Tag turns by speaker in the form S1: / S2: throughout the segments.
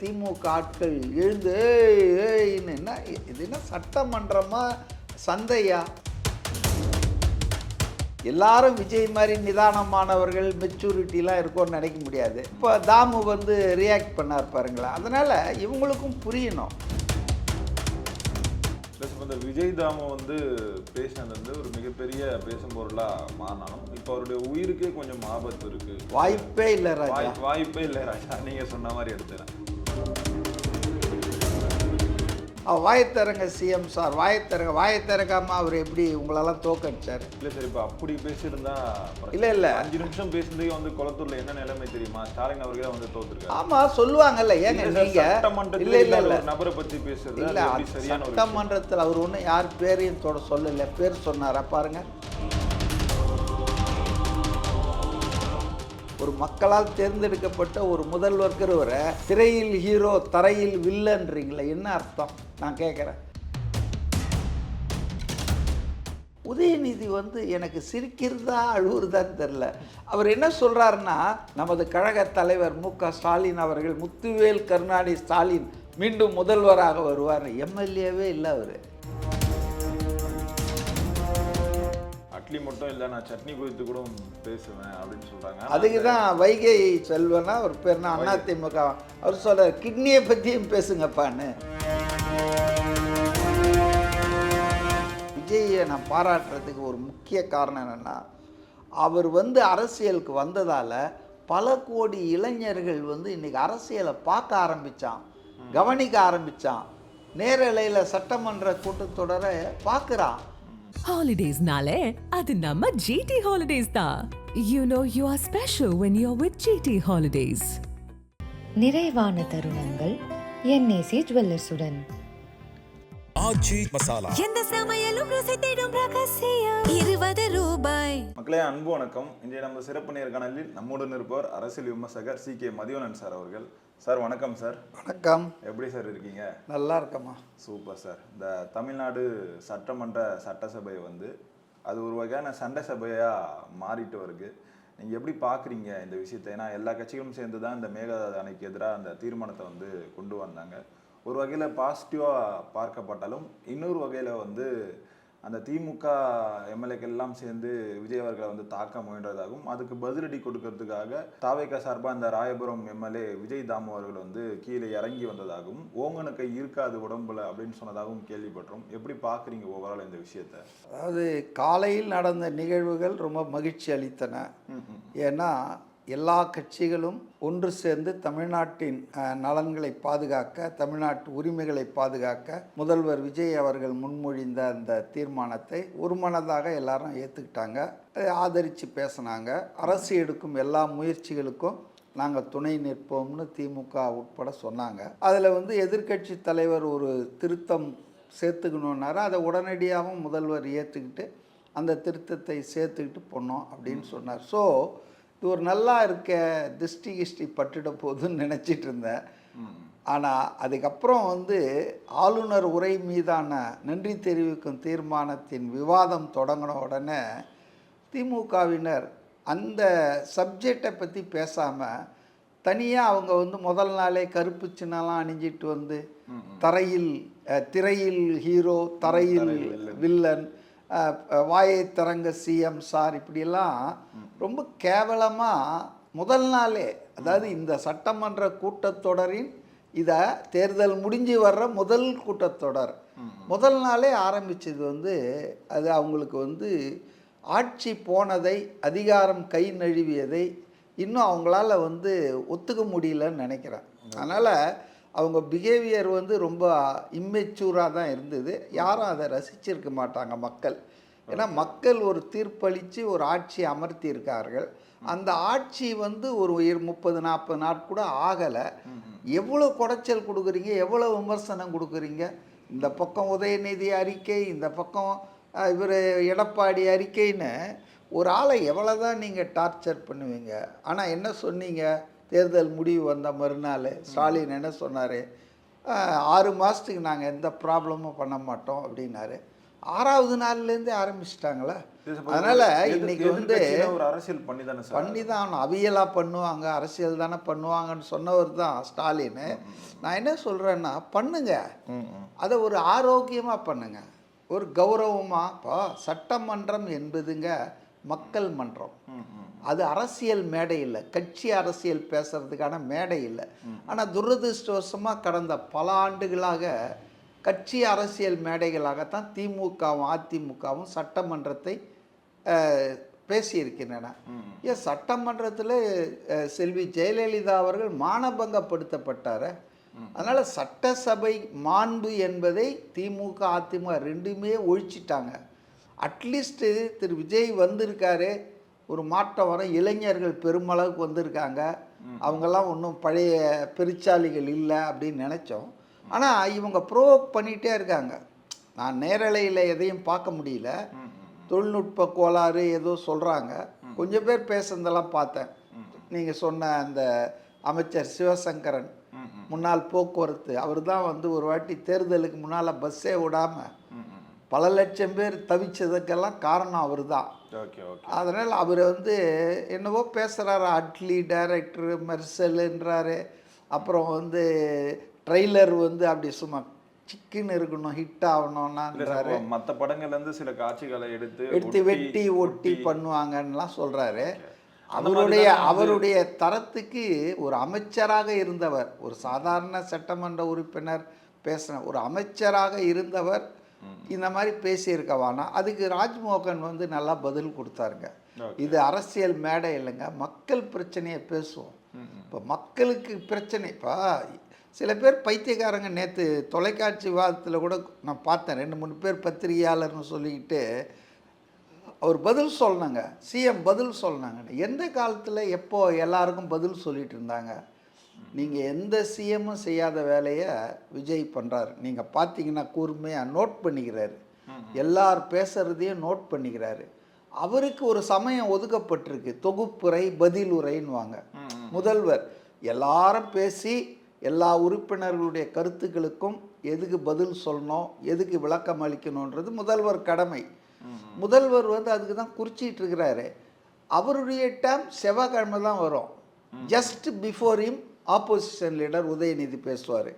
S1: திமுக ஆட்கள் எழுந்து ஏய்ன்னு என்ன இது என்ன சட்டமன்றமா சந்தையா? எல்லாரும் விஜய் மாதிரி நிதானமானவர்கள் மெச்சூரிட்டிலாம் இருக்கும்னு நினைக்க முடியாது. இப்போ தாமு வந்து ரியாக்ட் பண்ணார் பாருங்களேன். அதனால் இவங்களுக்கும் புரியணும்.
S2: ப்ளஸ் இந்த விஜய் தாமு வந்து பேசினது வந்து ஒரு மிகப்பெரிய பேசும் பொருளாக மாறினாலும் இப்போ அவருடைய உயிருக்கே கொஞ்சம் ஆபத்து இருக்கு.
S1: வாய்ப்பே இல்லை ராஜா,
S2: வாய்ப்பே இல்லை ராஜா. நீங்கள் சொன்ன மாதிரி எடுத்துறேன்.
S1: வாயத்தரங்க சிஎம் சார், வாயத்தரங்காமல் அவர் எப்படி உங்களெல்லாம் தோக்கடிச்சார்?
S2: இல்லை சார், இப்போ அப்படி பேசியிருந்தா
S1: இல்லை
S2: 5 நிமிஷம் பேசுனதே வந்து குளத்தூர்ல என்ன நிலைமை தெரியுமா? ஸ்டாலின் அவர்களே வந்து தோத்துருக்காரு.
S1: ஆமாம் சொல்லுவாங்கல்ல. ஏங்க
S2: நீங்கள் இல்லை நபரை பற்றி பேசுறது
S1: இல்லை,
S2: சரியான
S1: சட்டமன்றத்தில் அவர் ஒன்றும் யார் பேரையும் சொல்லலை. பேர் சொன்னாரா பாருங்க. ஒரு மக்களால் தேர்ந்தெடுக்கப்பட்ட ஒரு முதல்வர்கிறவரை திரையில் ஹீரோ தரையில் வில்லன்றீங்களே, என்ன அர்த்தம்? நான் கேட்குறேன். உதயநிதி வந்து எனக்கு சிரிக்கிறதா அழுவுறதான்னு தெரில. அவர் என்ன சொல்கிறாருன்னா, நமது கழக தலைவர் மு.க. ஸ்டாலின் அவர்கள் முத்துவேல் கருணாநிதி ஸ்டாலின் மீண்டும் முதல்வராக வருவார். எம்எல்ஏவே இல்லை அவர்.
S2: அட்லி மட்டும் இல்லை, நான் சட்னி குறித்து கூட பேசுவேன் அப்படின்னு சொல்கிறாங்க.
S1: அதுக்கு தான் வைகை செல்வனா ஒரு பேர்னா அதிமுக அவர் சொல்ற கிட்னியை பற்றியும் பேசுங்கப்பான்னு. விஜயை நான் பாராட்டுறதுக்கு ஒரு முக்கிய காரணம் என்னென்னா, அவர் வந்து அரசியலுக்கு வந்ததால் பல கோடி இளைஞர்கள் வந்து இன்றைக்கி அரசியலை பார்க்க ஆரம்பித்தான், கவனிக்க ஆரம்பித்தான். நேரலையில் சட்டமன்ற கூட்டத்தொடரை பார்க்குறான்.
S3: Holidays-nale, adu namma GT Holidays da. You know you are special when you're with GT Holidays.
S4: நிறைவான தருணங்கள் NAC ஜுவல்லர்ஸுடன்.
S5: ஆச்சி மசாலா
S3: எந்த சமையலும் ருசி தேடும் ரகசியம் 20 ரூபாய்.
S2: மக்களே, அன்பு வணக்கம். இன்றைய நம்ம சிறப்பு நேர்காணலில் நம்முடன் இருப்பவர் அரசியல் விமர்சகர் C.K. மதிவணன் சார் அவர்கள். சார் வணக்கம் சார்.
S1: வணக்கம்.
S2: எப்படி சார் இருக்கீங்க?
S1: நல்லா இருக்கம்மா.
S2: Super sir. இந்த தமிழ்நாடு சட்டசபை வந்து அது ஒரு வகையான சண்டை சபையாக மாறிட்டு வருது. நீங்கள் எப்படி பார்க்குறீங்க இந்த விஷயத்தை? ஏன்னா எல்லா கட்சிகளும் சேர்ந்து தான் இந்த மேகதாது அணைக்கு எதிராக அந்த தீர்மானத்தை வந்து கொண்டு வந்தாங்க. ஒரு வகையில் பாசிட்டிவாக பார்க்கப்பட்டாலும் இன்னொரு வகையில் வந்து அந்த திமுக எம்எல்ஏக்கள் எல்லாம் சேர்ந்து விஜய் அவர்களை வந்து தாக்க முயன்றதாகவும் அதுக்கு பதிலடி கொடுக்கறதுக்காக தாவேக சார்பாக இந்த ராயபுரம் எம்எல்ஏ விஜய் தாமு அவர்கள் வந்து கீழே இறங்கி வந்ததாகவும் ஓங்கனுக்கு இருக்காது உடம்புல அப்படின்னு சொன்னதாகவும் கேள்விப்பட்டோம். எப்படி பார்க்குறீங்க ஓவரால் இந்த விஷயத்தை?
S1: அதாவது காலையில் நடந்த நிகழ்வுகள் ரொம்ப மகிழ்ச்சி அளித்தன. ஏன்னா எல்லா கட்சிகளும் ஒன்று சேர்ந்து தமிழ்நாட்டின் நலன்களை பாதுகாக்க, தமிழ்நாட்டு உரிமைகளை பாதுகாக்க முதல்வர் விஜய் அவர்கள் முன்மொழிந்த அந்த தீர்மானத்தை ஒருமனதாக எல்லாரும் ஏற்றுக்கிட்டாங்க, ஆதரித்து பேசினாங்க. அரசு எடுக்கும் எல்லா முயற்சிகளுக்கும் நாங்கள் துணை நிற்போம்னு திமுக உட்பட சொன்னாங்க. அதில் வந்து எதிர்க்கட்சி தலைவர் ஒரு திருத்தம் சேர்த்துக்கணுன்னாரு. அதை உடனடியாகவும் முதல்வர் ஏற்றுக்கிட்டு அந்த திருத்தத்தை சேர்த்துக்கிட்டு போனோம் அப்படின்னு சொன்னார். ஸோ இது ஒரு நல்லா இருக்க கிஷ்டி பட்டுட போதுன்னு நினச்சிட்டு இருந்தேன். ஆனால் அதுக்கப்புறம் வந்து ஆளுநர் உரை மீதான நன்றி தெரிவிக்கும் தீர்மானத்தின் விவாதம் தொடங்கின உடனே திமுகவினர் அந்த சப்ஜெக்டை பற்றி பேசாமல் தனியாக அவங்க வந்து முதல் நாளே கருப்பு சின்னலாம் அணிஞ்சிட்டு வந்து திரையில் ஹீரோ தரையில் வில்லன், வாயை தரங்க சிஎம் சார், இப்படியெல்லாம் ரொம்ப கேவலமாக முதல் நாளே, அதாவது இந்த சட்டமன்ற கூட்டத்தொடரின் இதை தேர்தல் முடிஞ்சு வர்ற முதல் கூட்டத்தொடர் முதல் நாளே ஆரம்பித்தது வந்து அது அவங்களுக்கு வந்து ஆட்சி போனதை, அதிகாரம் கை நழுவியதை இன்னும் அவங்களால வந்து ஒத்துக்க முடியலன்னு நினைக்கிறேன். அதனால் அவங்க பிஹேவியர் வந்து ரொம்ப இம்மெச்சூராக தான் இருந்தது. யாரும் அதை ரசிச்சிருக்க மாட்டாங்க மக்கள். ஏன்னா மக்கள் ஒரு தீர்ப்பளித்து ஒரு ஆட்சியை அமர்த்தி இருக்கார்கள். அந்த ஆட்சி வந்து ஒரு 30-40 நாள் கூட ஆகலை. எவ்வளோ குடைச்சல் கொடுக்குறீங்க, எவ்வளோ விமர்சனம் கொடுக்குறீங்க. இந்த பக்கம் உதயநிதி அறிக்கை, இந்த பக்கம் இவர் எடப்பாடி அறிக்கைன்னு ஒரு ஆளை எவ்வளோ தான் நீங்கள் டார்ச்சர் பண்ணுவீங்க. ஆனால் என்ன சொன்னீங்க? தேர்தல் முடிவு வந்த மறுநாள் ஸ்டாலின் என்ன சொன்னார்? 6 மாதத்துக்கு நாங்கள் எந்த ப்ராப்ளமும் பண்ண மாட்டோம் அப்படின்னாரு. 6வது நாள்லேருந்தே ஆரம்பிச்சிட்டாங்களா.
S2: இது இப்ப
S1: அதனால
S2: எதிர்-
S1: இன்னைக்கு வந்து
S2: எதிர்க்கட்சியில ஒரு அரசியல் பண்ணி தானே சார்
S1: பண்ணி தான் ஆகணும். அவியலாக பண்ணுவாங்க, அரசியல் தானே பண்ணுவாங்கன்னு சொன்னவர் தான் ஸ்டாலின். நான் என்ன சொல்கிறேன்னா, பண்ணுங்க, அதை ஒரு ஆரோக்கியமாக பண்ணுங்க, ஒரு கௌரவமாக. இப்போ சட்டமன்றம் என்பதுங்க மக்கள் மன்றம். அது அரசியல் மேடை இல்லை, கட்சி அரசியல் பேசுறதுக்கான மேடை இல்லை. ஆனால் துரதிருஷ்டவசமாக கடந்த பல ஆண்டுகளாக கட்சி அரசியல் மேடைகளாகத்தான் திமுகவும் அதிமுகவும் சட்டமன்றத்தை பேசியிருக்கின்றன. ஏன் சட்டமன்றத்தில் செல்வி ஜெயலலிதா அவர்கள் மானபங்கப்படுத்தப்பட்டார். அதனால் சட்டசபை மாண்பு என்பதை திமுக அதிமுக ரெண்டுமே ஒழிச்சிட்டாங்க. அட்லீஸ்ட்டு திரு விஜய் வந்திருக்காரு, ஒரு மாற்றம் வரும், இளைஞர்கள் பெருமளவுக்கு வந்திருக்காங்க, அவங்கெல்லாம் ஒன்றும் பழைய பெருச்சாளிகள் இல்லை அப்படின்னு நினச்சோம். ஆனால் இவங்க ப்ரோவோக் பண்ணிகிட்டே இருக்காங்க. நான் நேரலையில் எதையும் பார்க்க முடியல, தொழில்நுட்ப கோளாறு ஏதோ சொல்கிறாங்க. கொஞ்சம் பேர் பேசுனதெல்லாம் பார்த்தேன். நீங்கள் சொன்ன அந்த அமைச்சர் சிவசங்கரன், முன்னாள் போக்குவரத்து, அவர் தான் வந்து ஒரு வாட்டி தேர்தலுக்கு முன்னால் பஸ்ஸே விடாமல் பல லட்சம் பேர் தவிச்சதுக்கெல்லாம் காரணம் அவர் தான். அதனால் அவர் வந்து என்னவோ பேசுகிறாரு, அட்லி டைரக்டர் மெர்சல்ன்றாரு. அப்புறம் வந்து ட்ரெய்லர் வந்து அப்படி சும்மா சிக்கன் இருக்கணும், ஹிட் ஆகணும்னான்றாரு.
S2: மற்ற படங்கள்லேருந்து சில காட்சிகளை
S1: எடுத்து வெட்டி ஒட்டி பண்ணுவாங்கன்னெலாம் சொல்கிறாரு. அவருடைய தரத்துக்கு ஒரு அமைச்சராக இருந்தவர், ஒரு சாதாரண சட்டமன்ற உறுப்பினர் பேசின ஒரு அமைச்சராக இருந்தவர் இந்த மாதிரி பேசியிருக்கவானா. அதுக்கு ராஜ்மோகன் வந்து நல்லா பதில் கொடுத்தாருங்க. இது அரசியல் மேடை இல்லைங்க, மக்கள் பிரச்சனையை பேசுவோம். இப்போ மக்களுக்கு பிரச்சனை, இப்போ சில பேர் பைத்தியக்காரங்க. நேற்று தொலைக்காட்சி விவாதத்தில் கூட நான் பார்த்தேன், 2-3 பேர் பத்திரிகையாளர்னு சொல்லிக்கிட்டு அவர் பதில் சொன்னாங்க, சிஎம் பதில் சொன்னாங்க. எந்த காலத்தில் எப்போ எல்லாருக்கும் பதில் சொல்லிட்டு இருந்தாங்க? நீங்கள் எந்த சிஎம்மும் செய்யாத வேலையை விஜய் பண்ணுறாரு. நீங்கள் பார்த்தீங்கன்னா கூர்மையாக நோட் பண்ணிக்கிறாரு, எல்லார் பேசுகிறதையும் நோட் பண்ணிக்கிறாரு. அவருக்கு ஒரு சமயம் ஒதுக்கப்பட்டிருக்கு, தொகுப்புரை பதில் உரைன்னுவாங்க. முதல்வர் எல்லாரும் பேசி எல்லா உறுப்பினர்களுடைய கருத்துக்களுக்கும் எதுக்கு பதில் சொல்லணும், எதுக்கு விளக்கம் அளிக்கணுன்றது முதல்வர் கடமை. முதல்வர் வந்து அதுக்கு தான் குறிச்சிட்டு இருக்கிறாரு. அவருடைய டேம் செவ்வாய்க்கிழமை தான் வரும். Just before him opposition leader Udhayanidhi பேசுவார்.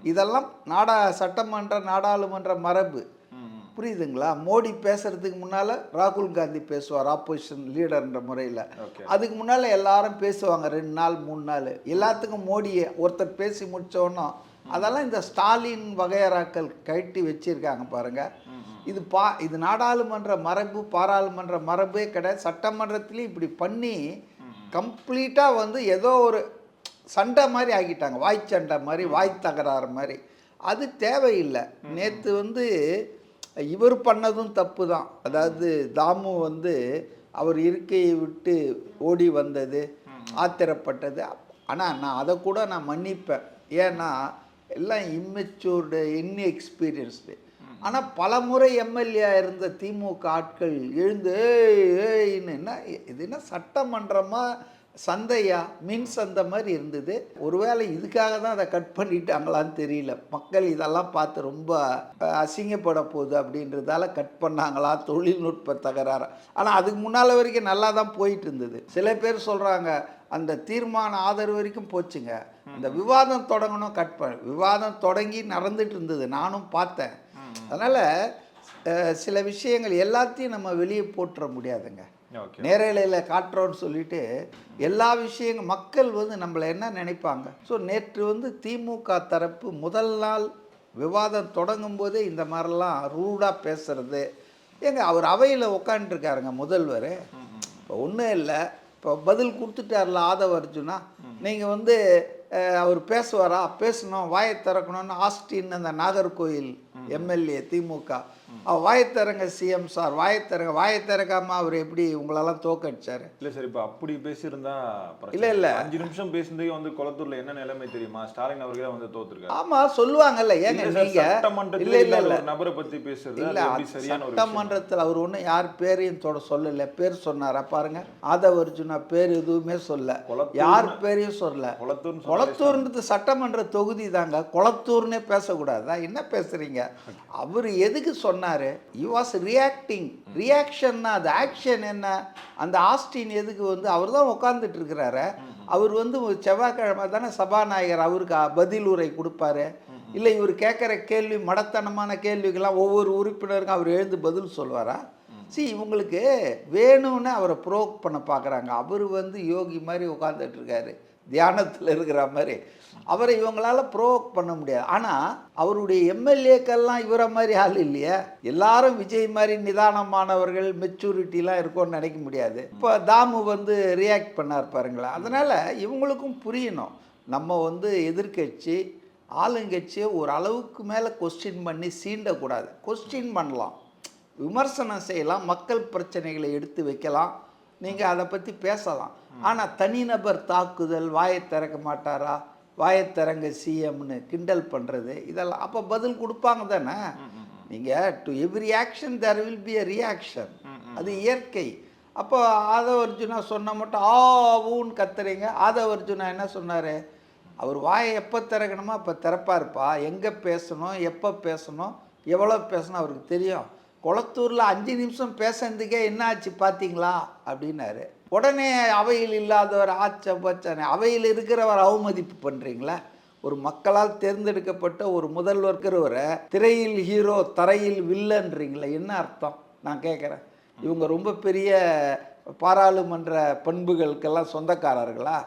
S1: இதெல்லாம் சட்டமன்ற நாடாளுமன்ற மரபு, புரியுதுங்களா? மோடி பேசுறதுக்கு முன்னால் ராகுல் காந்தி பேசுவார் ஆப்போசிஷன் லீடர்ன்ற முறையில். அதுக்கு முன்னால் எல்லாரும் பேசுவாங்க 2 நாள் 3 நாள். எல்லாத்துக்கும் மோடியை ஒருத்தர் பேசி முடித்தோன்னா அதெல்லாம் இந்த ஸ்டாலின் வகையறாக்கள் கட்டி வச்சிருக்காங்க பாருங்கள். இது நாடாளுமன்ற மரபு, பாராளுமன்ற மரபே கிடையாது. சட்டமன்றத்திலையும் இப்படி பண்ணி கம்ப்ளீட்டாக வந்து ஏதோ ஒரு சண்டை மாதிரி ஆக்கிட்டாங்க, வாய்ச்சண்டை மாதிரி, வாய் தகராறு மாதிரி. அது தேவையில்லை. நேற்று வந்து இவர் பண்ணதும் தப்பு தான். அதாவது தாமு வந்து அவர் இருக்கையை விட்டு ஓடி வந்தது, ஆத்திரப்பட்டது. ஆனால் நான் அதை கூட நான் மன்னிப்பேன். ஏன்னா எல்லாம் இம்மெச்சூர்டு, இன்எக்ஸ்பீரியன்ஸ்டு. ஆனால் பல முறை எம்எல்ஏ இருந்த திமுக ஆட்கள் எழுந்து ஏன்னு, என்ன இது, என்ன சட்டமன்றமாக சந்தையா, மின் சந்தை மாதிரி இருந்தது. ஒருவேளை இதுக்காக தான் அதை கட் பண்ணிட்டாங்களான்னு தெரியல. மக்கள் இதெல்லாம் பார்த்து ரொம்ப அசிங்கப்பட போகுது அப்படின்றதால கட் பண்ணாங்களா, தொழில்நுட்ப தகராறு. ஆனால் அதுக்கு முன்னால் வரைக்கும் நல்லா தான் போயிட்டு இருந்தது. சில பேர் சொல்கிறாங்க அந்த தீர்மான ஆதரவு வரைக்கும் போச்சுங்க, இந்த விவாதம் தொடங்கணும், கட் பண்ண விவாதம் தொடங்கி நடந்துட்டு இருந்தது, நானும் பார்த்தேன். அதனால் சில விஷயங்கள் எல்லாத்தையும் நம்ம வெளியே போட்டுற முடியாதுங்க. நேரலையில் காட்டுறோன்னு சொல்லிட்டு எல்லா விஷயங்கள் மக்கள் வந்து நம்மளை என்ன நினைப்பாங்க. ஸோ நேற்று வந்து திமுக தரப்பு முதல் நாள் விவாதம் தொடங்கும் போதே இந்த மாதிரிலாம் ரூடாக பேசுறது. ஏங்க அவர் அவையில் உட்காந்துருக்காருங்க முதல்வர். இப்போ ஒன்றும் இல்லை, இப்போ பதில் கொடுத்துட்டார்ல ஆதவ அர்ஜுனா, நீங்கள் வந்து அவர் பேசுவாரா, பேசணும், வாயை திறக்கணும்னு ஆஸ்டின் அந்த நாகர்கோயில் எம்எல்ஏ திமுக வாயத்திறங்க சிஎம் சார், வாயை திறக்காம அவர் எப்படி உங்களெல்லாம் தோக்கடிச்சாரு?
S2: இல்லை சார், இப்போ அப்படி பேசியிருந்தா
S1: இல்லை
S2: 5 நிமிஷம் பேசினதுக்கு வந்து குளத்தூர்ல என்ன நிலைமை தெரியுமா? ஸ்டாலின் அவர்களே வந்து தோத்துருக்காரு.
S1: ஆமாம் சொல்லுவாங்கல்ல. ஏங்க நீங்க
S2: இல்லை நபரை பற்றி பேசுறது
S1: இல்லை, சட்டமன்றத்தில் அவர் ஒன்றும் யார் பேரையும் சொல்லலை. பேர் சொன்னாரா பாருங்க, ஆதவ அர்ஜுனா பேர் எதுவுமே சொல்ல, யார் பேரையும் சொல்ல. குளத்தூர்ன்றது சட்டமன்ற தொகுதி தாங்க, குளத்தூர்னே பேசக்கூடாதா? என்ன பேசுறீங்க? அவர் எதுக்கு சொன்னார் சொன்னார். he was reacting. ரியாக்ஷன்னா அது ஆக்ஷன் என்ன? அந்த ஆஸ்டின் எதுக்கு வந்து அவர் தான் உட்காந்துட்டு இருக்கிறாரு. அவர் வந்து செவ்வாய்க்கிழமை தானே சபாநாயகர், அவருக்கு பதில் உரை கொடுப்பாரு. இல்லை இவர் கேட்குற கேள்வி மடத்தனமான கேள்விக்கெல்லாம் ஒவ்வொரு உறுப்பினருக்கும் அவர் எழுந்து பதில் சொல்வாரா? இவங்களுக்கு வேணும்னு அவரை ப்ரோக் பண்ண பார்க்குறாங்க. அவர் வந்து யோகி மாதிரி உட்காந்துட்டு இருக்காரு, தியானத்தில் இருக்கிற மாதிரி. அவரை இவங்களால ப்ரோக் பண்ண முடியாது. ஆனால் அவருடைய எம்எல்ஏக்கள்லாம் இவரை மாதிரி ஆள் இல்லையா? எல்லாரும் விஜய் மாதிரி நிதானமானவர்கள், மெச்சூரிட்டிலாம் இருக்கும்னு நினைக்க முடியாது. இப்போ தாமு வந்து ரியாக்ட் பண்ணார் பாருங்களேன். அதனால் இவங்களுக்கும் புரியணும், நம்ம வந்து எதிர்க்கட்சி ஆளுங்கட்சியை ஒரு அளவுக்கு மேலே கொஸ்டின் பண்ணி சீண்டக்கூடாது. கொஸ்டின் பண்ணலாம், விமர்சனம் செய்யலாம், மக்கள் பிரச்சனைகளை எடுத்து வைக்கலாம், நீங்கள் அதை பற்றி பேசலாம். ஆனால் தனிநபர் தாக்குதல், வாயை திறக்க மாட்டாரா, வாயை திறங்க சிஎம்னு கிண்டல் பண்ணுறது, இதெல்லாம் அப்போ பதில் கொடுப்பாங்க தானே. நீங்கள் to every action there will be a reaction, அது இயற்கை. அப்போ ஆதவ அர்ஜுனா சொன்ன மட்டும் ஊன்னு கத்துறீங்க. ஆதவ அர்ஜுனா என்ன சொன்னார்? அவர் வாயை எப்போ திறக்கணுமோ அப்போ திறப்பாருப்பா. எங்கே பேசணும், எப்போ பேசணும், எவ்வளோ பேசணும் அவருக்கு தெரியும். குளத்தூரில் 5 நிமிஷம் பேசுறதுக்கே என்ன ஆச்சு பார்த்தீங்களா அப்படின்னாரு. உடனே அவையில் இல்லாதவர் ஆச்சபச்சனை, அவையில் இருக்கிறவர் அவமதிப்பு பண்ணுறீங்களா? ஒரு மக்களால் தேர்ந்தெடுக்கப்பட்ட ஒரு முதல்வர் இருக்கிறவரை திரையில் ஹீரோ தரையில் வில்லன்றீங்களா? என்ன அர்த்தம் நான் கேட்குறேன். இவங்க ரொம்ப பெரிய பாராளுமன்ற பண்புகளுக்கெல்லாம் சொந்தக்காரர்களா?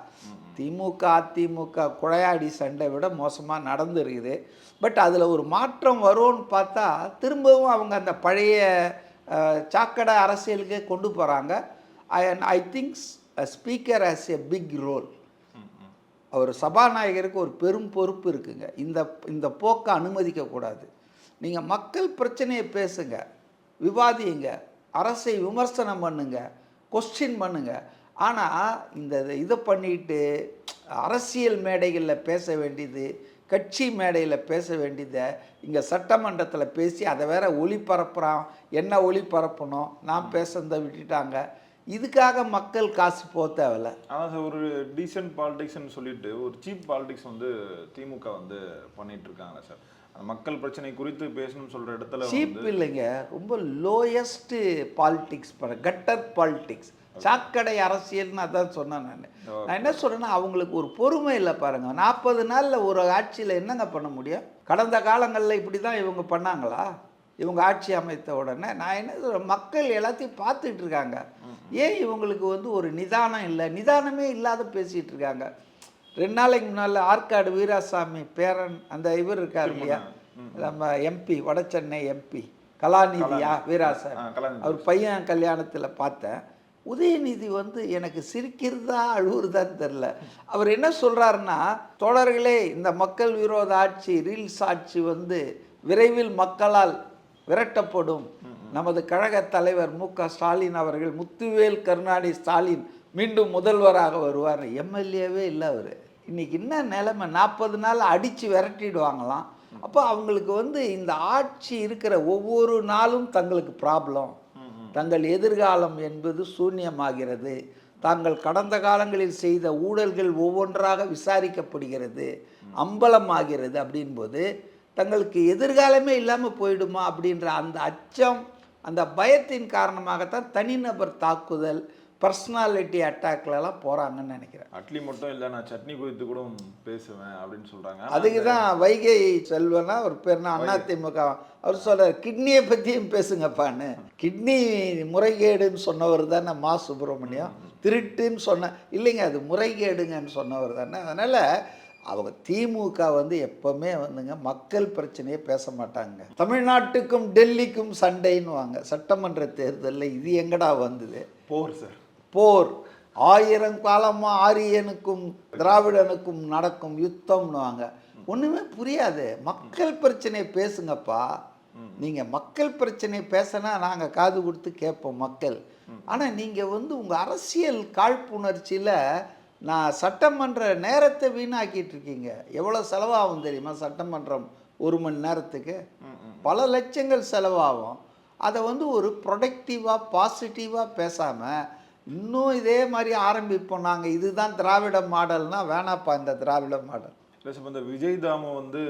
S1: திமுக அதிமுக குழையாடி சண்டை விட மோசமாக நடந்துருக்குது. பட் அதில் ஒரு மாற்றம் வரும்னு பார்த்தா திரும்பவும் அவங்க அந்த பழைய சாக்கடை அரசியலுக்கே கொண்டு போகிறாங்க. I thinks speaker has a big role. அவர் சபாநாயகருக்கு ஒரு பெரும் பொறுப்பு இருக்குங்க. இந்த போக்கை அனுமதிக்கக்கூடாது. நீங்கள் மக்கள் பிரச்சனையை பேசுங்க, விவாதியுங்க, அரசை விமர்சனம் பண்ணுங்க, கொஸ்டின் பண்ணுங்க. ஆனால் இதை பண்ணிட்டு அரசியல் மேடைகளில் பேச வேண்டியது, கட்சி மேடையில் பேச வேண்டியதை இங்கே சட்டமன்றத்தில் பேசி அதை வேற ஒளிபரப்புகிறான். என்ன ஒளிபரப்பணும், நான் பேசுறதை விட்டுட்டாங்க. இதுக்காக மக்கள் காசு போக தேவையில்ல.
S2: ஆனால் ஒரு டீசென்ட் பாலிடிக்ஸ்ன்னு சொல்லிட்டு ஒரு சீப் பாலிடிக்ஸ் வந்து திமுக வந்து பண்ணிட்டு இருக்காங்க சார். மக்கள் பிரச்சனை குறித்து பேசணும்னு சொல்கிற இடத்துல
S1: சீப் இல்லைங்க, ரொம்ப லோயஸ்ட்டு பாலிடிக்ஸ் கட்டர் பாலிடிக்ஸ், சாக்கடை அரசியல்னு அதான் சொன்னேன். நான் என்ன சொல்கிறேன்னா, அவங்களுக்கு ஒரு பொறுமை இல்லை பாருங்கள். 40 நாளில் ஒரு ஆட்சியில் என்னங்க பண்ண முடியும்? கடந்த காலங்களில் இப்படி தான் இவங்க பண்ணாங்களா? இவங்க ஆட்சி அமைத்த உடனே நான் என்ன சொல்கிறேன், மக்கள் எல்லாத்தையும் பார்த்துட்டு இருக்காங்க. ஏன் இவங்களுக்கு வந்து ஒரு நிதானம் இல்லை? நிதானமே இல்லாத பேசிகிட்டு இருக்காங்க. 2 நாளைக்கு முன்னால் ஆற்காடு வீராசாமி பேரன் அந்த இவர் இருக்கார் இல்லையா, நம்ம எம்பி, வட சென்னை எம்பி கலாநிதியா வீராசாமி, அவர் பையன் கல்யாணத்தில் பார்த்தேன். உதயநிதி வந்து எனக்கு சிரிக்கிறதா அழுவுறதான்னு தெரில. அவர் என்ன சொல்கிறாருன்னா, தோழர்களே, இந்த மக்கள் விரோத ஆட்சி, ரீல்ஸ் ஆட்சி வந்து விரைவில் மக்களால் விரட்டப்படும். நமது கழக தலைவர் மு.க. ஸ்டாலின் அவர்கள், முத்துவேல் கருணாநிதி ஸ்டாலின் மீண்டும் முதல்வராக வருவார். எம்எல்ஏவே இல்லை அவர். இன்றைக்கி என்ன நிலைமை? 40 நாள் அடித்து விரட்டிடுவாங்களாம். அப்போ அவங்களுக்கு வந்து இந்த ஆட்சி இருக்கிற ஒவ்வொரு நாளும் தங்களுக்கு ப்ராப்ளம். தங்கள் எதிர்காலம் என்பது சூன்யமாகிறது. தாங்கள் கடந்த காலங்களில் செய்த ஊழல்கள் ஒவ்வொன்றாக விசாரிக்கப்படுகிறது, அம்பலமாகிறது. அப்படின்போது தங்களுக்கு எதிர்காலமே இல்லாமல் போயிடுமா அப்படின்ற அந்த அச்சம், அந்த பயத்தின் காரணமாகத்தான் தனிநபர் தாக்குதல், பர்சனாலிட்டி அட்டாக்லாம் போகிறாங்கன்னு நினைக்கிறேன்.
S2: அட்லி மட்டும் இல்லை, நான் சட்னி குறித்து கூட பேசுவேன் அப்படின்னு சொல்கிறாங்க.
S1: அதுக்கு தான் வைகை செல்வனா ஒரு பேர்னா அதிமுக அவர் சொல்கிறார், கிட்னியை பற்றியும் பேசுங்கப்பான்னு. கிட்னி முறைகேடுன்னு சொன்னவர் தானே மா சுப்பிரமணியம். திருட்டுன்னு சொன்ன இல்லைங்க, அது முறைகேடுங்கன்னு சொன்னவர் தானே. அதனால் அவங்க திமுக வந்து எப்போவுமே வந்துங்க மக்கள் பிரச்சனையே பேச மாட்டாங்க. தமிழ்நாட்டுக்கும் டெல்லிக்கும் சண்டைன்னு வாங்க. சட்டமன்ற தேர்தலில் இது எங்கடா வந்தது?
S2: போர் சார்,
S1: போர். 1000 காலமாக ஆரியனுக்கும் திராவிடனுக்கும் நடக்கும் யுத்தம்னு வாங்க. ஒன்றுமே புரியாது. மக்கள் பிரச்சனையை பேசுங்கப்பா. நீங்கள் மக்கள் பிரச்சனையை பேசினா நாங்கள் காது கொடுத்து கேட்போம் மக்கள். ஆனால் நீங்கள் வந்து உங்கள் அரசியல் காழ்ப்புணர்ச்சியில் நான் சட்டமன்ற நேரத்தை வீணாக்கிட்டு இருக்கீங்க. எவ்வளோ செலவாகும் தெரியுமா? சட்டமன்றம் 1 மணி நேரத்துக்கு பல லட்சங்கள் செலவாகும். அதை வந்து ஒரு ப்ரொடக்டிவாக பாசிட்டிவாக பேசாமல் இன்னும் இதே மாதிரி ஆரம்பிப்போம் நாங்கள், இதுதான் திராவிட மாடல்னால் வேணாப்பா இந்த திராவிட மாடல்.
S2: ப்ளஸ் இப்போ இந்த விஜய் தாமு வந்து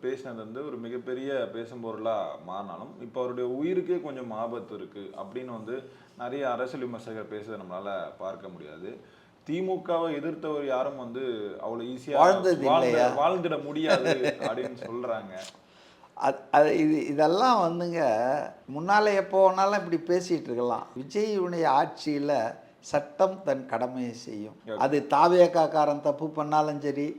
S2: பேசினது வந்து ஒரு மிகப்பெரிய பேசும் பொருளாக மாறினாலும் இப்போ அவருடைய உயிருக்கே கொஞ்சம் ஆபத்து இருக்குது அப்படின்னு வந்து நிறைய அரசியல் விமர்சகர் பேசுறதை நம்மளால பார்க்க முடியாது. திமுகவை எதிர்த்தவர் யாரும் வந்து அவ்வளோ ஈஸியாக வாழ்ந்துட முடியாது அப்படின்னு சொல்றாங்க.
S1: அது இதெல்லாம் வந்துங்க முன்னால் எப்போ வேணாலும் இப்படி பேசிகிட்டு இருக்கலாம். விஜயுடைய ஆட்சியில் சட்டம் தன் கடமையை செய்யும். அது தாவேகாக்காரன் தப்பு பண்ணாலும் சரி,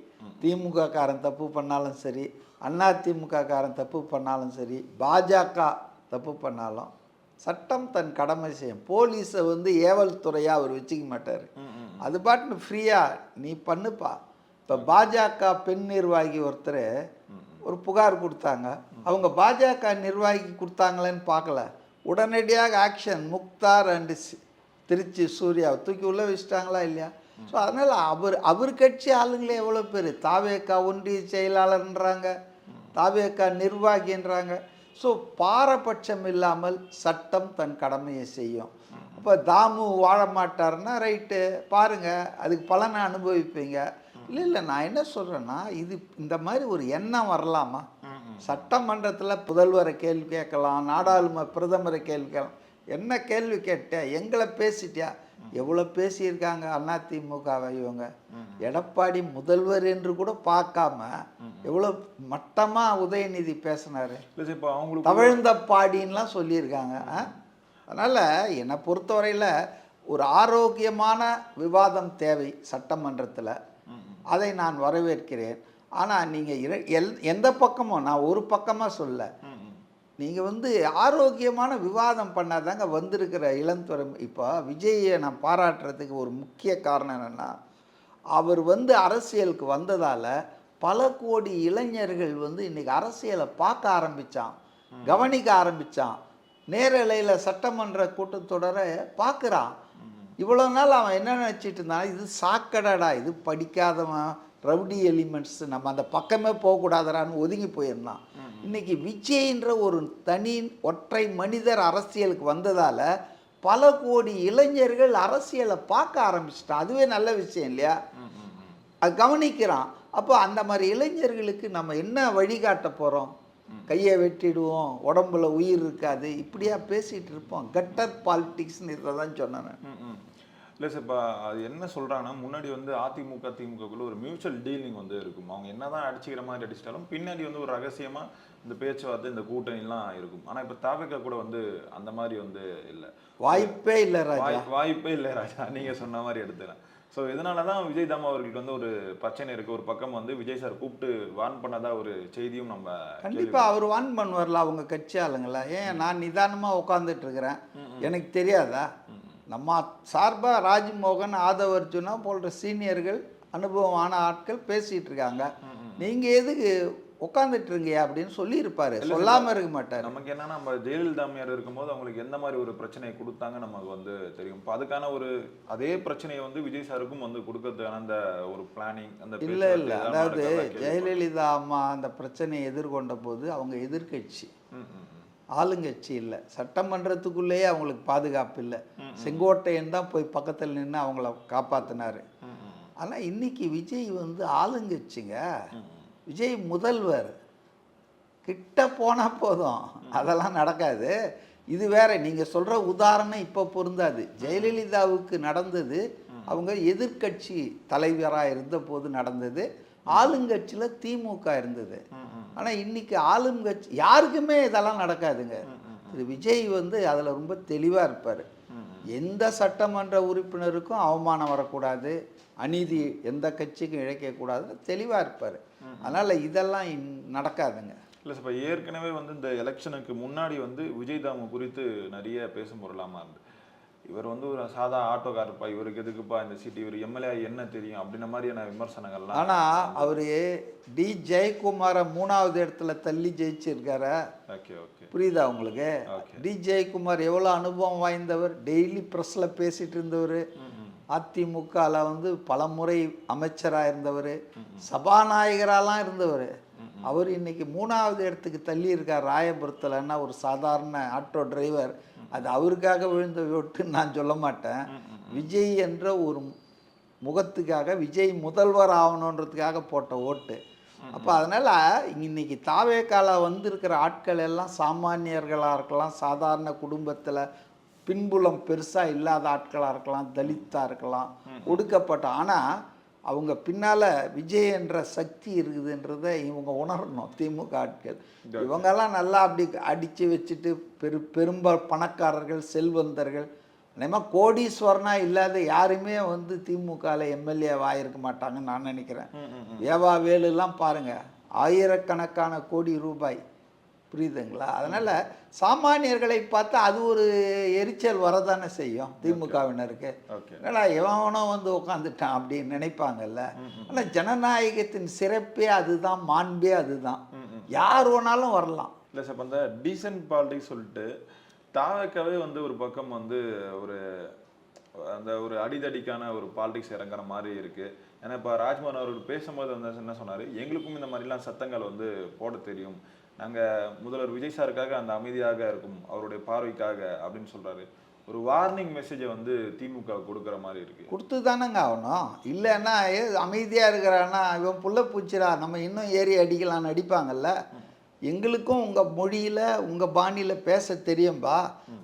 S1: திமுக காரன் தப்பு பண்ணாலும் சரி, அதிமுக காரன் தப்பு பண்ணாலும் சரி, பாஜக தப்பு பண்ணாலும் சட்டம் தன் கடமை செய்யும். போலீஸை வந்து ஏவல் துறையாக அவர் வச்சுக்க மாட்டார். அது பாட்டுன்னு ஃப்ரீயாக நீ பண்ணுப்பா. இப்போ பாஜக பெண் நிர்வாகி ஒருத்தர் ஒரு புகார் கொடுத்தாங்க. அவங்க பாஜக நிர்வாகி கொடுத்தாங்களேன்னு பார்க்கல, உடனடியாக ஆக்ஷன். முக்தார் அண்டு திருச்சி சூர்யாவை தூக்கி உள்ளே வச்சுட்டாங்களா இல்லையா? ஸோ அதனால் அவர் கட்சி ஆளுங்களே எவ்வளோ பேர் தாவேக்கா ஒன்றிய செயலாளர்ன்றாங்க, தாவேக்கா நிர்வாகின்றாங்க. ஸோ பாரபட்சம் இல்லாமல் சட்டம் தன் கடமையை செய்யும். அப்போ தாமு வாழ மாட்டார்னா ரைட்டு, பாருங்கள், அதுக்கு பலனை அனுபவிப்பீங்க. இல்லை நான் என்ன சொல்கிறேன்னா, இது இந்த மாதிரி ஒரு எண்ணம் வரலாமா? சட்டமன்றத்தில் புதல்வரை கேள்வி கேட்கலாம், நாடாளுமன்ற பிரதமரை கேள்வி கேட்கலாம். என்ன கேள்வி கேட்ட, எங்களை பேசிட்டியா? எவ்வளோ பேசியிருக்காங்க அதிமுகவை இவங்க. எடப்பாடி முதல்வர் என்று கூட பார்க்காம எவ்வளோ மட்டமாக உதயநிதி பேசினார். தவிழ்ந்த பாடின்லாம் சொல்லியிருக்காங்க. அதனால் என்னை பொறுத்தவரையில் ஒரு ஆரோக்கியமான விவாதம் தேவை சட்டமன்றத்தில். அதை நான் வரவேற்கிறேன். ஆனால் நீங்கள் எந்த பக்கமும், நான் ஒரு பக்கமாக சொல்ல, நீங்கள் வந்து ஆரோக்கியமான விவாதம் பண்ணாதாங்க வந்திருக்கிற இளந்துறை. இப்போ விஜயை நான் பாராட்டுறதுக்கு ஒரு முக்கிய காரணம் என்னென்னா, அவர் வந்து அரசியலுக்கு வந்ததால் பல கோடி இளைஞர்கள் வந்து இன்றைக்கி அரசியலை பார்க்க ஆரம்பித்தான், கவனிக்க ஆரம்பித்தான். நேரலையில் சட்டமன்ற கூட்டத்தொடரை பார்க்குறான். இவ்வளோ நாள் அவன் என்ன நினச்சிட்டு இருந்தான், இது சாக்கடடா, இது படிக்காதவன், ரவுடி எலிமெண்ட்ஸ், நம்ம அந்த பக்கமே போகக்கூடாதான்னு ஒதுங்கி போயிருந்தான். இன்றைக்கி விஜய்ன்ற ஒரு தனி ஒற்றை மனிதர் அரசியலுக்கு வந்ததால் பல கோடி இளைஞர்கள் அரசியலை பார்க்க ஆரம்பிச்சிட்டான். அதுவே நல்ல விஷயம் இல்லையா? அது கவனிக்கிறான். அப்போ அந்த மாதிரி இளைஞர்களுக்கு நம்ம என்ன வழிகாட்ட போகிறோம்? கையை வெட்டிடுவோம், உடம்புல உயிர் இருக்காது, இப்படியா பேசிகிட்டு இருப்போம். கட்டர் பாலிட்டிக்ஸ்னு இதை தான் சொன்னேன்.
S2: இல்லை சார், இப்போ அது என்ன சொல்கிறாங்கன்னா, முன்னாடி வந்து அதிமுக திமுகக்குள்ள ஒரு மியூச்சுவல் டீலிங் வந்து இருக்கும். அவங்க என்ன தான் அடிச்சுக்கிற மாதிரி அடிச்சிட்டாலும் பின்னாடி வந்து ஒரு ரகசியமாக இந்த பேச்சுவார்த்தை, இந்த கூட்டணிலாம் இருக்கும். ஆனால் இப்போ தாவேகா கூட வந்து அந்த மாதிரி வந்து இல்லை,
S1: வாய்ப்பே இல்லை ராஜா,
S2: வாய்ப்பே இல்லை ராஜா, நீங்கள் சொன்ன மாதிரி எடுத்துக்கலாம். ஸோ இதனால தான் விஜய் தாமா அவர்களுக்கு வந்து ஒரு பிரச்சனை இருக்குது. ஒரு பக்கம் வந்து விஜய் சார் கூப்பிட்டு வார்ன் பண்ணதா ஒரு செய்தியும் நம்ம.
S1: கண்டிப்பாக அவர் வார்ன் பண்ணுவார்ல அவங்க கட்சி ஆளுங்களா? ஏன் நான் நிதானமாக உட்காந்துட்டு இருக்கிறேன், எனக்கு தெரியாதா? நம்ம சார்பாக ராஜ்மோகன், ஆதவ் அர்ஜுனா போன்ற சீனியர்கள், அனுபவமான ஆட்கள் பேசிகிட்டு இருக்காங்க. நீங்கள் எதுக்கு உட்காந்துட்டுருங்கயா அப்படின்னு சொல்லியிருப்பாரு, சொல்லாமல் இருக்க மாட்டார்.
S2: நமக்கு என்னன்னா, நம்ம ஜெயலலிதா அம்மையார் இருக்கும்போது அவங்களுக்கு எந்த மாதிரி ஒரு பிரச்சனையை கொடுத்தாங்க நமக்கு வந்து தெரியும். இப்போ அதுக்கான ஒரு அதே பிரச்சனையை வந்து விஜய் சாருக்கும் வந்து கொடுக்கறதுக்கான அந்த ஒரு பிளானிங் அந்த
S1: இல்லை. அதாவது ஜெயலலிதா அம்மா அந்த பிரச்சனையை எதிர்கொண்ட போது அவங்க எதிர்கட்சி, ஆளுங்கட்சி இல்லை. சட்டமன்றத்துக்குள்ளேயே அவங்களுக்கு பாதுகாப்பு இல்லை. செங்கோட்டையன் தான் போய் பக்கத்தில் நின்று அவங்கள காப்பாற்றினார். ஆனால் இன்னைக்கு விஜய் வந்து ஆளுங்கட்சிங்க. விஜய் முதல்வர், கிட்ட போனால் போதும், அதெல்லாம் நடக்காது. இது வேற, நீங்கள் சொல்கிற உதாரணம் இப்போ பொருந்தாது. ஜெயலலிதாவுக்கு நடந்தது அவங்க எதிர்கட்சி தலைவராக இருந்த போது நடந்தது, ஆளுங்கட்சியில் திமுக இருந்தது. ஆனால் இன்னைக்கு ஆளுங்கட்சி யாருக்குமே இதெல்லாம் நடக்காதுங்க. இது விஜய் வந்து அதில் ரொம்ப தெளிவாக இருப்பார். எந்த சட்டமன்ற உறுப்பினருக்கும் அவமானம் வரக்கூடாது, அநீதி எந்த கட்சிக்கும் இழைக்கக்கூடாதுன்னு தெளிவாக இருப்பார். அதனால் இதெல்லாம் நடக்காதுங்க.
S2: இல்லை சார், இப்போ ஏற்கனவே வந்து இந்த எலெக்ஷனுக்கு முன்னாடி வந்து விஜய் தாமு குறித்து நிறைய பேசும் பொருளாமல் இருந்து, இவர் வந்து ஒரு சாதா ஆட்டோக்காரப்பா, இவருக்கு எதுக்குப்பா இந்த சீட்டு, இவர் எம்எல்ஏ என்ன தெரியும் அப்படின்ன மாதிரியான விமர்சனங்கள்லாம்.
S1: ஆனால் அவர் டி ஜெயக்குமாரை 3வது இடத்துல தள்ளி ஜெயிச்சிருக்காரு.
S2: ஓகே ஓகே,
S1: புரியுதா உங்களுக்கு? டி ஜெயக்குமார் எவ்வளோ அனுபவம் வாய்ந்தவர், டெய்லி ப்ரெஸ்ஸில் பேசிகிட்டு இருந்தவர், அதிமுகவில் வந்து பல முறை அமைச்சராக இருந்தவர், சபாநாயகராலாம் இருந்தவர். அவர் இன்னைக்கு 3வது இடத்துக்கு தள்ளி இருக்கார் ராயபுரத்தில்னா. ஒரு சாதாரண ஆட்டோ டிரைவர், அது அவருக்காக விழுந்த ஓட்டுன்னு நான் சொல்ல மாட்டேன். விஜய் என்ற ஒரு முகத்துக்காக, விஜய் முதல்வர் ஆகணுன்றதுக்காக போட்ட ஓட்டு. அப்போ அதனால் இன்னைக்கு தாவேக்கால வந்திருக்கிற ஆட்கள் எல்லாம் சாமானியர்களாக இருக்கலாம், சாதாரண குடும்பத்தில் பின்புலம் பெருசாக இல்லாத ஆட்களாக இருக்கலாம், தலித்தாக இருக்கலாம், ஒடுக்கப்பட்ட. ஆனால் அவங்க பின்னால் விஜய் என்ற சக்தி இருக்குதுன்றதை இவங்க உணரணும். திமுக ஆட்கள் இவங்கெல்லாம் நல்லா அப்படி அடித்து வச்சுட்டு பணக்காரர்கள், செல்வந்தர்கள், அதேமாதிரி கோடீஸ்வரனா இல்லாத யாருமே வந்து திமுகவில் எம்எல்ஏவாக மாட்டாங்கன்னு நான் நினைக்கிறேன். ஏவா வேலுலாம் பாருங்கள், ஆயிரக்கணக்கான கோடி ரூபாய், புரியுதுங்களா? அதனால் சாமானியர்களை பார்த்தா அது ஒரு எரிச்சல் வரதானே செய்யும் திமுகவினருக்கு. ஏன்னா எவனோ வந்து உட்காந்துட்டான் அப்படின்னு நினைப்பாங்கல்ல. ஆனால் ஜனநாயகத்தின் சிறப்பே அதுதான், மாண்பே அதுதான். யார் வேணாலும் வரலாம்.
S2: இல்லை சார், அந்த டீசன்ட் பாலிடிக்ஸ் சொல்லிட்டு தாவக்கவே வந்து ஒரு பக்கம் வந்து ஒரு அந்த ஒரு அடிதடிக்கான ஒரு பாலிடிக்ஸ் இறங்குற மாதிரி இருக்கு. ஏன்னா இப்போ ராஜ்மோகன் அவர்கள் பேசும்போது வந்து என்ன சொன்னார், எங்களுக்கும் இந்த மாதிரிலாம் சத்தங்கள் வந்து போட தெரியும், நாங்கள் முதல்வர் விஜய் சாருக்காக அந்த அமைதியாக இருக்கும் அவருடைய பார்வைக்காக அப்படின்னு சொல்றாரு. ஒரு வார்னிங் மெசேஜை வந்து திமுக கொடுக்குற மாதிரி இருக்கு.
S1: கொடுத்து தானேங்க ஆகணும். இல்லைன்னா அமைதியாக இருக்கிறான்னா இவன் புள்ள பூச்சிரா நம்ம இன்னும் ஏறி அடிக்கலான்னு அடிப்பாங்கல்ல. எங்களுக்கும் உங்கள் மொழியில் உங்கள் பாணியில் பேச தெரியும்பா,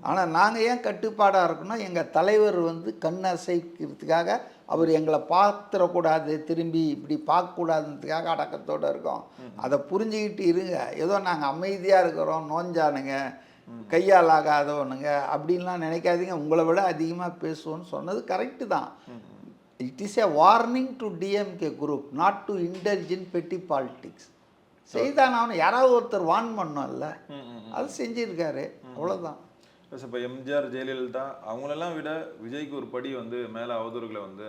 S1: ஆனால் நாங்கள் ஏன் கட்டுப்பாடாக இருக்கணும், எங்கள் தலைவர் வந்து கண் அசைக்கிறதுக்காக அவர் எங்களை பார்த்துடக்கூடாது, திரும்பி இப்படி பார்க்கக்கூடாதுன்றதுக்காக அடக்கத்தோடு இருக்கோம். அதை புரிஞ்சுக்கிட்டு இருங்க. ஏதோ நாங்கள் அமைதியாக இருக்கிறோம், நோஞ்சானுங்க, கையால் ஆகாதவனுங்க அப்படின்லாம் நினைக்காதீங்க. உங்களை விட அதிகமாக பேசுவோன்னு சொன்னது கரெக்டு தான். It is a warning to DMK group not to indulge in petty politics. செய்தான் அவனை யாராவது ஒருத்தர் வான் பண்ணோம்ல, அது செஞ்சிருக்காரு, அவ்வளோதான்.
S2: இப்போ எம்ஜிஆர், ஜெயலலிதா அவங்களெல்லாம் விட விஜய்க்கு ஒரு படி வந்து மேலே அவதூறுகளை வந்து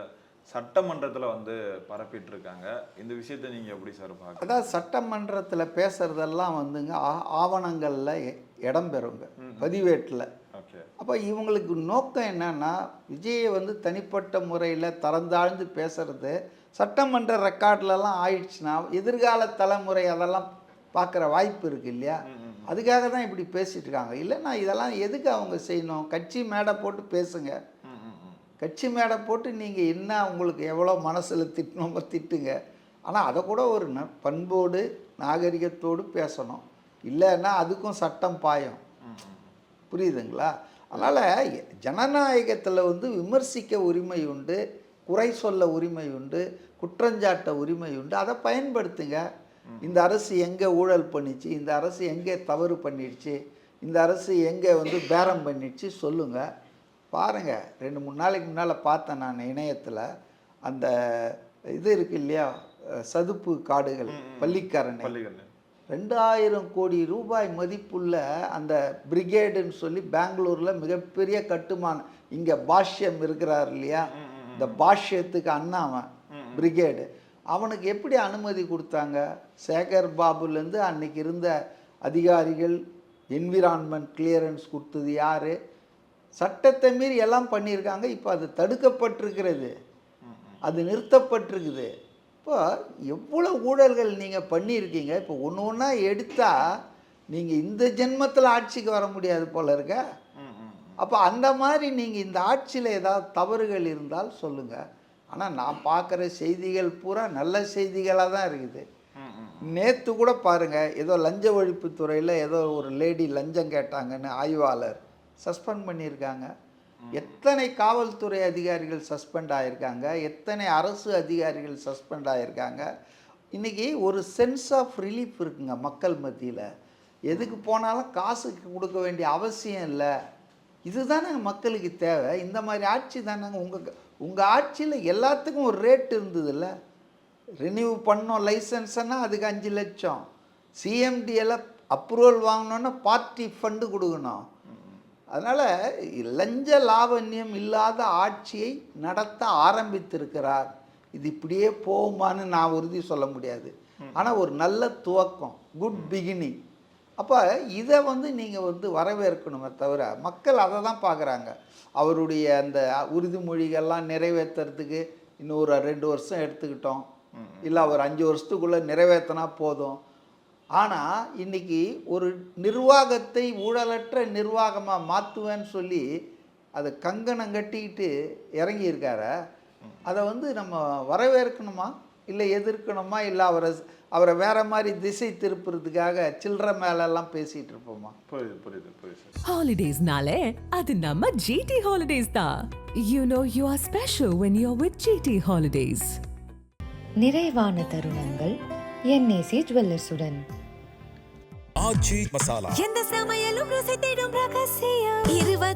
S2: சட்டமன்றத்தில் வந்து பரப்பிட்டு இருக்காங்க. இந்த விஷயத்தை நீங்கள் எப்படி சார் பார்க்க?
S1: அதாவது சட்டமன்றத்தில் பேசுறதெல்லாம் வந்துங்க ஆவணங்களில் இடம் பெறுங்க, பதிவேட்டில். அப்போ இவங்களுக்கு நோக்கம் என்னன்னா, விஜயை வந்து தனிப்பட்ட முறையில் தரந்தாழ்ந்து பேசுறது சட்டமன்ற ரெக்கார்ட்லலாம் ஆயிடுச்சுன்னா எதிர்கால தலைமுறை அதெல்லாம் பார்க்குற வாய்ப்பு இருக்குது இல்லையா? அதுக்காக தான் இப்படி பேசிகிட்டு இருக்காங்க. இல்லைன்னா இதெல்லாம் எதுக்கு அவங்க செய்யணும்? கட்சி மேடை போட்டு பேசுங்க, கட்சி மேடை போட்டு நீங்கள் என்ன உங்களுக்கு எவ்வளோ மனசில் திட்டணுமோ திட்டுங்க. ஆனால் அதை கூட ஒரு பண்போடு நாகரிகத்தோடு பேசணும். இல்லைன்னா அதுக்கும் சட்டம் பாயம், புரியுதுங்களா? அதனால் ஜனநாயகத்தில் வந்து விமர்சிக்க உரிமை உண்டு, குறை சொல்ல உரிமை உண்டு, குற்றஞ்சாட்ட உரிமை உண்டு. அதை பயன்படுத்துங்க. இந்த அரசு எங்கே ஊழல் பண்ணிச்சு, இந்த அரசு எங்கே தவறு பண்ணிடுச்சு, இந்த அரசு எங்கே வந்து பேரம் பண்ணிடுச்சு சொல்லுங்கள். பாருங்கள், 2-3 நாளைக்கு முன்னால் பார்த்தேன் நான் இணையத்தில், அந்த இது இருக்கு இல்லையா, சதுப்பு காடுகள், பள்ளிக்கரணை, 2000 கோடி ரூபாய் மதிப்புள்ள அந்த பிரிகேடுன்னு சொல்லி பெங்களூரில் மிகப்பெரிய கட்டுமானம். இங்கே பாஷ்யம் இருக்கிறார் இல்லையா, இந்த பாஷ்யத்துக்கு அண்ணாவன் பிரிகேடு, அவனுக்கு எப்படி அனுமதி கொடுத்தாங்க? சேகர் பாபுலேருந்து அன்னைக்கு இருந்த அதிகாரிகள் என்விரான்மெண்ட் கிளியரன்ஸ் கொடுத்தது யார்? சட்டத்தை மீறி எல்லாம் பண்ணியிருக்காங்க. இப்போ அது தடுக்கப்பட்டிருக்கிறது, அது நிறுத்தப்பட்டிருக்குது. இப்போ எவ்வளோ ஊழல்கள் நீங்கள் பண்ணியிருக்கீங்க. இப்போ ஒன்று ஒன்றா எடுத்தால் நீங்கள் இந்த ஜென்மத்தில் ஆட்சிக்கு வர முடியாது போல இருக்க. அப்போ அந்த மாதிரி நீங்கள் இந்த ஆட்சியில் ஏதாவது தவறுகள் இருந்தால் சொல்லுங்கள். ஆனால் நான் பார்க்குற செய்திகள் பூரா நல்ல செய்திகளாக தான் இருக்குது. நேற்று கூட பாருங்கள், ஏதோ லஞ்ச ஒழிப்புத்துறையில் ஏதோ ஒரு லேடி லஞ்சம் கேட்டாங்கன்னு ஆய்வாளர் சஸ்பெண்ட் பண்ணியிருக்காங்க. எத்தனை காவல்துறை அதிகாரிகள் சஸ்பெண்ட் ஆகியிருக்காங்க, எத்தனை அரசு அதிகாரிகள் சஸ்பெண்ட் ஆகியிருக்காங்க. இன்றைக்கி ஒரு சென்ஸ் ஆஃப் ரிலீஃப் இருக்குங்க மக்கள் மத்தியில். எதுக்கு போனாலும் காசுக்கு கொடுக்க வேண்டிய அவசியம் இல்லை. இதுதானே மக்களுக்கு தேவை. இந்த மாதிரி ஆட்சி தானேங்க. உங்கள் ஆட்சியில் எல்லாத்துக்கும் ஒரு ரேட் இருந்ததில்ல. ரினியூ பண்ணோம் லைசன்ஸ்னால் அதுக்கு 5 லட்சம், சிஎம்டிஎல்லாம் அப்ரூவல் வாங்கினோன்னா பார்ட்டி ஃபண்டு கொடுக்கணும். அதனால் லஞ்ச லாவண்யம் இல்லாத ஆட்சியை நடத்த ஆரம்பித்திருக்கிறார். இது இப்படியே போகுமான்னு நான் உறுதி சொல்ல முடியாது, ஆனால் ஒரு நல்ல துவக்கம், குட் பிகினிங். அப்போ இதை வந்து நீங்கள் வந்து வரவேற்கணுமே தவிர மக்கள் அதை தான் பார்க்குறாங்க. அவருடைய அந்த உறுதிமொழிகள்லாம் நிறைவேற்றுறதுக்கு இன்னும் ஒரு 2 வருஷம் எடுத்துக்கிட்டோம், இல்லை அவர் 5 வருஷத்துக்குள்ளே நிறைவேற்றினா போதும். ஆனால் இன்றைக்கி ஒரு நிர்வாகத்தை ஊழலற்ற நிர்வாகமாக மாற்றுவேன்னு சொல்லி அதை கங்கணம் கட்டிக்கிட்டு இறங்கியிருக்கார, அதை வந்து நம்ம வரவேற்கணுமா? இல்லை எதிர்க்கணுமா, இல்லை அவரை வேற மாதிரி திசை திருப்புறதுக்காக சில்லற மேலெல்லாம் பேசிகிட்டு இருப்போமா?
S2: புரியுது சார்.
S3: Holidays-நாலே அது நம்ம GT Holidays தான். You know you are special when you're with GT Holidays.
S4: நிறைவான தருணங்கள் என்ஏசி ஜுவல்லர்ஸுடன்.
S5: ஆச்சி மசாலா.
S3: எந்த சமையலும் ருசி தேடும் ரகசியம் 20 ரூபாய்